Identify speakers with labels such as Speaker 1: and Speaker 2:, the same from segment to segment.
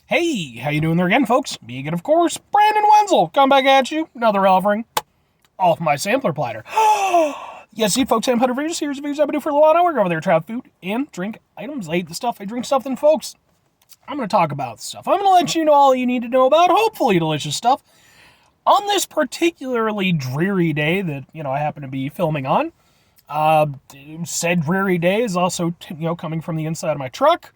Speaker 1: Hey, how you doing there again, folks? Me again, of course, Brandon Wenzel. Come back at you, another offering off my sampler platter. Yes, see, folks, I'm Hunter for a series of videos I've been doing for a while now. We're over there, try out food and drink items. I eat the stuff, I drink stuff, then, folks, I'm going to talk about stuff. I'm going to let you know all you need to know about, hopefully, delicious stuff. On this particularly dreary day that, I happen to be filming on, said dreary day is also, coming from the inside of my truck.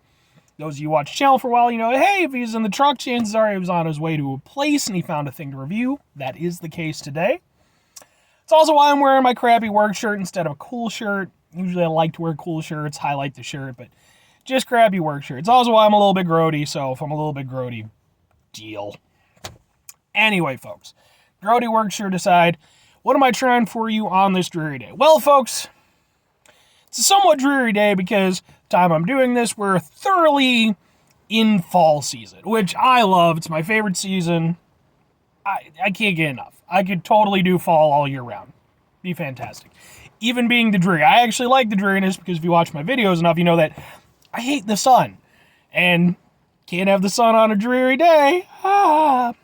Speaker 1: Those of you who watch the channel for a while, hey, if he's in the truck, chances are he was on his way to a place and he found a thing to review. That is the case today. It's also why I'm wearing my crappy work shirt instead of a cool shirt. Usually I like to wear cool shirts, highlight the shirt, but just crappy work shirt. It's also why I'm a little bit grody, so if I'm a little bit grody, deal. Anyway, folks, grody work shirt aside, what am I trying for you on this dreary day? Well, folks, it's a somewhat dreary day because time I'm doing this, we're thoroughly in fall season, which I love. It's my favorite season. I can't get enough. I could totally do fall all year round. Be fantastic. Even being the dreary. I actually like the dreariness because if you watch my videos enough, you know that I hate the sun. And can't have the sun on a dreary day. But,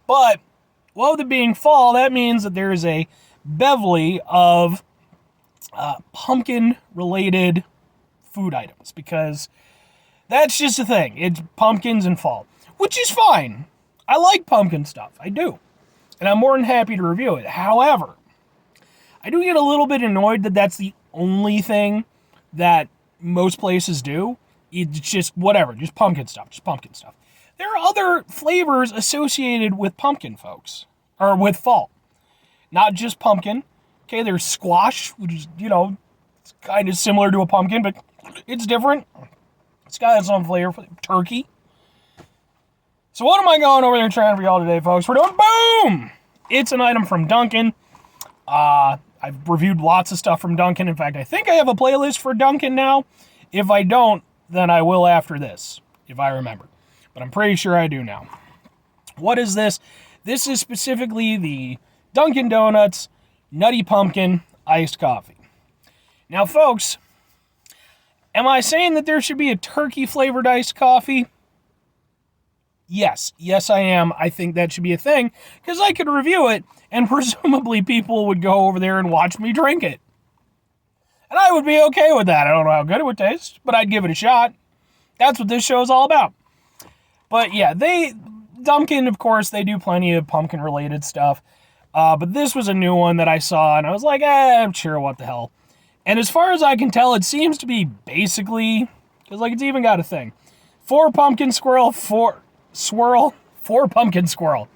Speaker 1: well, with it being fall, that means that there is a bevy of pumpkin-related food items, because that's just a thing. It's pumpkins and fall, which is fine. I like pumpkin stuff. I do. And I'm more than happy to review it. However, I do get a little bit annoyed that that's the only thing that most places do. It's just whatever, just pumpkin stuff, There are other flavors associated with pumpkin, folks, or with fall. Not just pumpkin. Okay, there's squash, which is, it's kind of similar to a pumpkin, but it's different. It's got its own flavor. Turkey. So what am I going over there and trying for y'all today, folks? We're doing boom! It's an item from Dunkin. I've reviewed lots of stuff from Dunkin. In fact, I think I have a playlist for Dunkin now. If I don't, then I will after this, if I remember. But I'm pretty sure I do now. What is this? This is specifically the Dunkin Donuts Nutty Pumpkin Iced Coffee. Now, folks, am I saying that there should be a turkey-flavored iced coffee? Yes, I am. I think that should be a thing, because I could review it, and presumably people would go over there and watch me drink it. And I would be okay with that. I don't know how good it would taste, but I'd give it a shot. That's what this show is all about. But yeah, Dunkin', of course, they do plenty of pumpkin-related stuff. But this was a new one that I saw, and I was like, I'm sure, what the hell. And as far as I can tell, it seems to be basically, because it's even got a thing. 4 pumpkin squirrel, 4 pumpkin squirrel.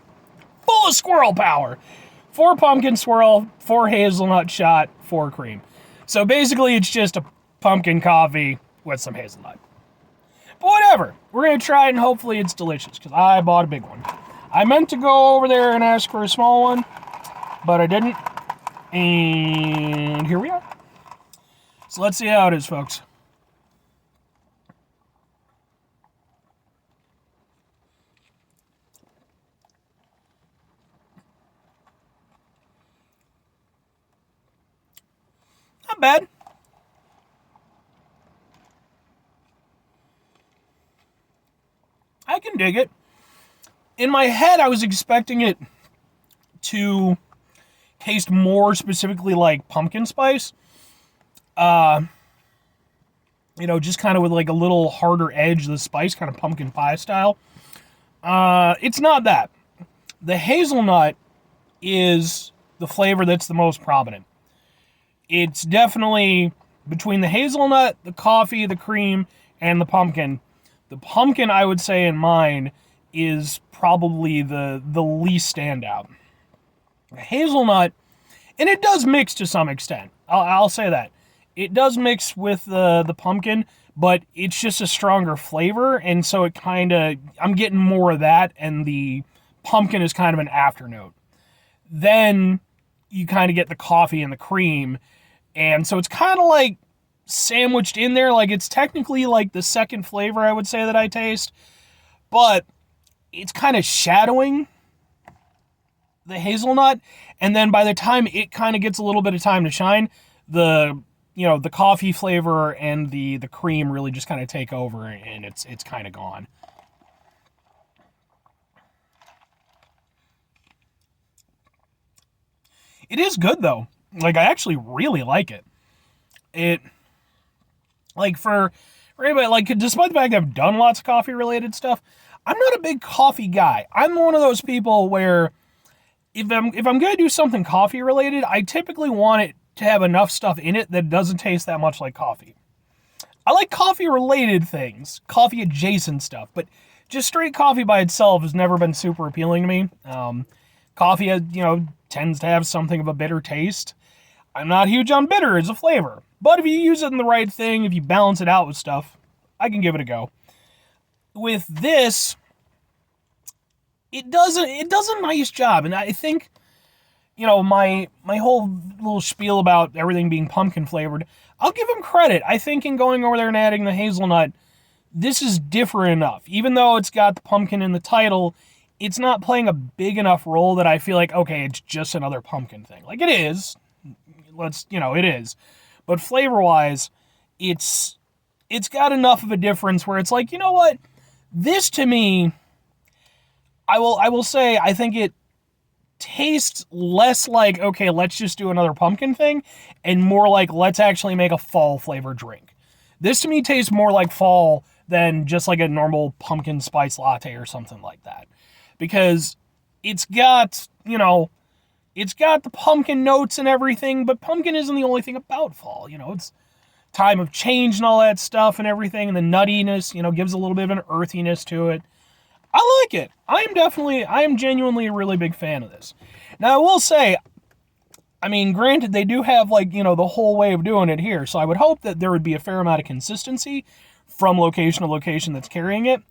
Speaker 1: Full of squirrel power. 4 pumpkin swirl, 4 hazelnut shot, 4 cream. So basically it's just a pumpkin coffee with some hazelnut. But whatever. We're going to try it and hopefully it's delicious, because I bought a big one. I meant to go over there and ask for a small one, but I didn't. And here we are. So let's see how it is, folks. Not bad. I can dig it. In my head, I was expecting it to taste more specifically like pumpkin spice. Just kind of with like a little harder edge of the spice, kind of pumpkin pie style. It's not that. The hazelnut is the flavor that's the most prominent. It's definitely between the hazelnut, the coffee, the cream, and the pumpkin. The pumpkin, I would say, in mine, is probably the least standout. The hazelnut, and it does mix to some extent. I'll say that. It does mix with the pumpkin, but it's just a stronger flavor, and so it kind of, I'm getting more of that, and the pumpkin is kind of an afternote. Then you kind of get the coffee and the cream, and so it's kind of like sandwiched in there. Like, it's technically like the second flavor, I would say, that I taste, but it's kind of shadowing the hazelnut, and then by the time it kind of gets a little bit of time to shine, the coffee flavor and the cream really just kind of take over, and it's kind of gone. It is good, though. Like, I actually really like it. It, like, for anybody, like, despite the fact that I've done lots of coffee-related stuff, I'm not a big coffee guy. I'm one of those people where if I'm going to do something coffee-related, I typically want it to have enough stuff in it that doesn't taste that much like coffee. I like coffee-related things, coffee-adjacent stuff, but just straight coffee by itself has never been super appealing to me. Coffee, tends to have something of a bitter taste. I'm not huge on bitter as a flavor, but if you use it in the right thing, if you balance it out with stuff, I can give it a go. With this, it does a nice job, and I think, my whole little spiel about everything being pumpkin flavored, I'll give them credit. I think in going over there and adding the hazelnut, this is different enough. Even though it's got the pumpkin in the title, it's not playing a big enough role that I feel like, okay, it's just another pumpkin thing. Like, it is. It is. But flavor-wise, it's got enough of a difference where it's like, you know what? This, to me, I will say, I think it tastes less like, okay, let's just do another pumpkin thing, and more like, let's actually make a fall flavor drink. This, to me, tastes more like fall than just like a normal pumpkin spice latte or something like that. Because it's got, it's got the pumpkin notes and everything, but pumpkin isn't the only thing about fall. It's time of change and all that stuff and everything, and the nuttiness, gives a little bit of an earthiness to it. I like it. I am genuinely a really big fan of this. Now, I will say, granted, they do have, the whole way of doing it here, so I would hope that there would be a fair amount of consistency from location to location that's carrying it.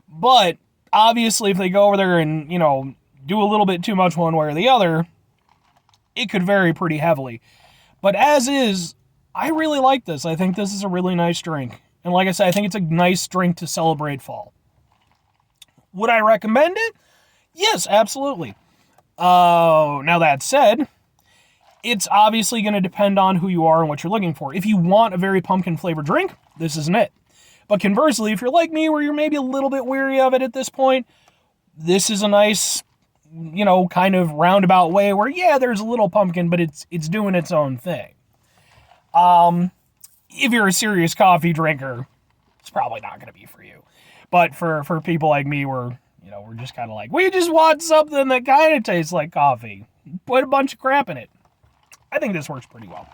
Speaker 1: But, obviously, if they go over there and, do a little bit too much one way or the other, it could vary pretty heavily. But as is, I really like this. I think this is a really nice drink. And like I said, I think it's a nice drink to celebrate fall. Would I recommend it? Yes, absolutely. Now that said, it's obviously going to depend on who you are and what you're looking for. If you want a very pumpkin-flavored drink, this isn't it. But conversely, if you're like me, where you're maybe a little bit weary of it at this point, this is a nice, kind of roundabout way where, yeah, there's a little pumpkin, but it's doing its own thing. If you're a serious coffee drinker, it's probably not going to be for you. But for people like me, we're just kind of like, we just want something that kind of tastes like coffee. Put a bunch of crap in it. I think this works pretty well.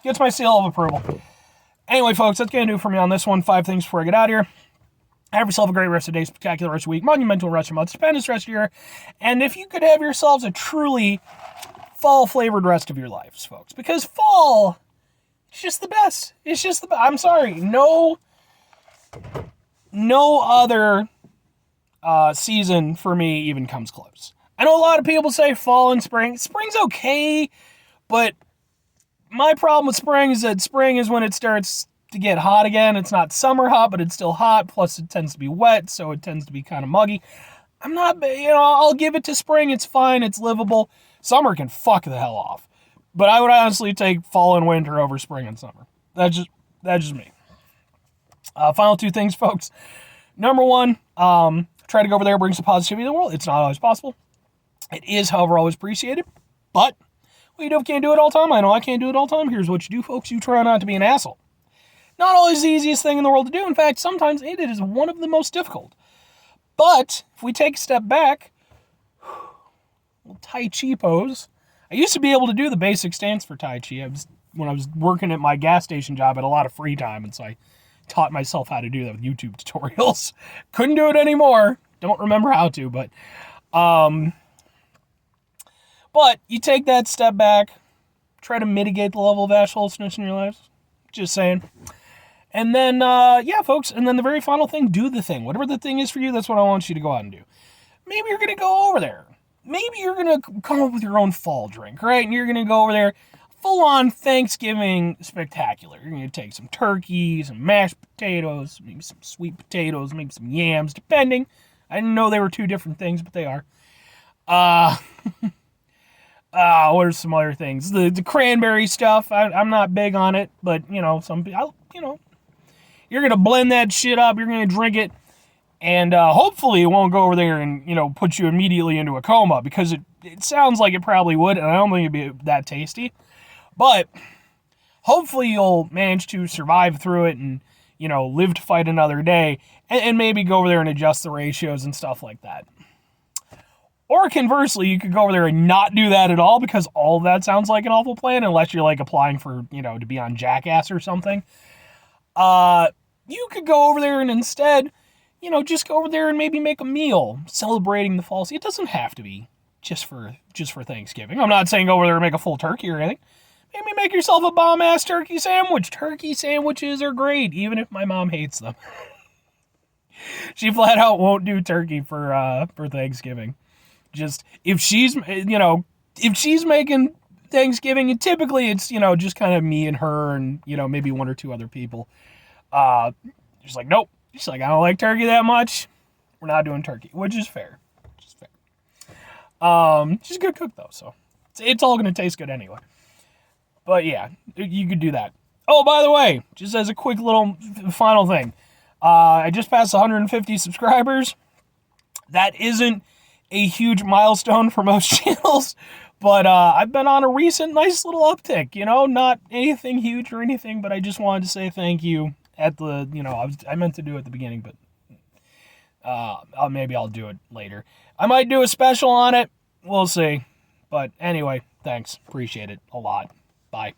Speaker 1: Gets my seal of approval. Anyway, folks, that's going to do it for me on this one. 5 things before I get out of here. Have yourself a great rest of the day, spectacular rest of the week, monumental rest of the month, stupendous rest of the year. And if you could have yourselves a truly fall-flavored rest of your lives, folks. Because fall, it's just the best. It's just the best. I'm sorry. No other season for me even comes close. I know a lot of people say fall and spring. Spring's okay, but my problem with spring is that spring is when it starts to get hot again. It's not summer hot, but it's still hot. Plus, it tends to be wet, so it tends to be kind of muggy. I'm not, I'll give it to spring. It's fine. It's livable. Summer can fuck the hell off. But I would honestly take fall and winter over spring and summer. That's just me. Final 2 things, folks. Number 1, try to go over there and bring some positivity to the world. It's not always possible. It is, however, always appreciated. But we can't do it all the time. I know I can't do it all the time. Here's what you do, folks. You try not to be an asshole. Not always the easiest thing in the world to do. In fact, sometimes it is one of the most difficult. But if we take a step back, little Tai Chi pose. I used to be able to do the basic stance for Tai Chi. When I was working at my gas station job, I had a lot of free time, and so I taught myself how to do that with YouTube tutorials. Couldn't do it anymore. Don't remember how to, but you take that step back, try to mitigate the level of assholeness in your lives. Just saying. And then, folks, and then the very final thing, do the thing. Whatever the thing is for you, that's what I want you to go out and do. Maybe you're going to go over there. Maybe you're going to come up with your own fall drink, right? And you're going to go over there, full-on Thanksgiving spectacular. You're going to take some turkey, some mashed potatoes, maybe some sweet potatoes, maybe some yams, depending. I didn't know they were 2 different things, but they are. What are some other things? The cranberry stuff, I'm not big on it, but, some people, you're going to blend that shit up, you're going to drink it. And hopefully it won't go over there and, put you immediately into a coma, because it sounds like it probably would, and I don't think it'd be that tasty. But hopefully you'll manage to survive through it and, live to fight another day, and maybe go over there and adjust the ratios and stuff like that. Or conversely, you could go over there and not do that at all, because all of that sounds like an awful plan, unless you're like applying for, to be on Jackass or something. You could go over there and instead, just go over there and maybe make a meal celebrating the fall. It doesn't have to be just for Thanksgiving. I'm not saying go over there and make a full turkey or anything. Maybe make yourself a bomb-ass turkey sandwich. Turkey sandwiches are great, even if my mom hates them. She flat out won't do turkey for Thanksgiving. Just if she's making Thanksgiving, and typically it's just kind of me and her and maybe one or two other people. She's like, nope. She's like, I don't like turkey that much. We're not doing turkey, which is fair. She's a good cook though, so it's all gonna taste good anyway. But yeah, you could do that. Oh, by the way, just as a quick little final thing, I just passed 150 subscribers. That isn't a huge milestone for most channels, but I've been on a recent nice little uptick, not anything huge or anything, but I just wanted to say thank you at the, I meant to do it at the beginning, but maybe I'll do it later. I might do a special on it. We'll see. But anyway, thanks. Appreciate it a lot. Bye.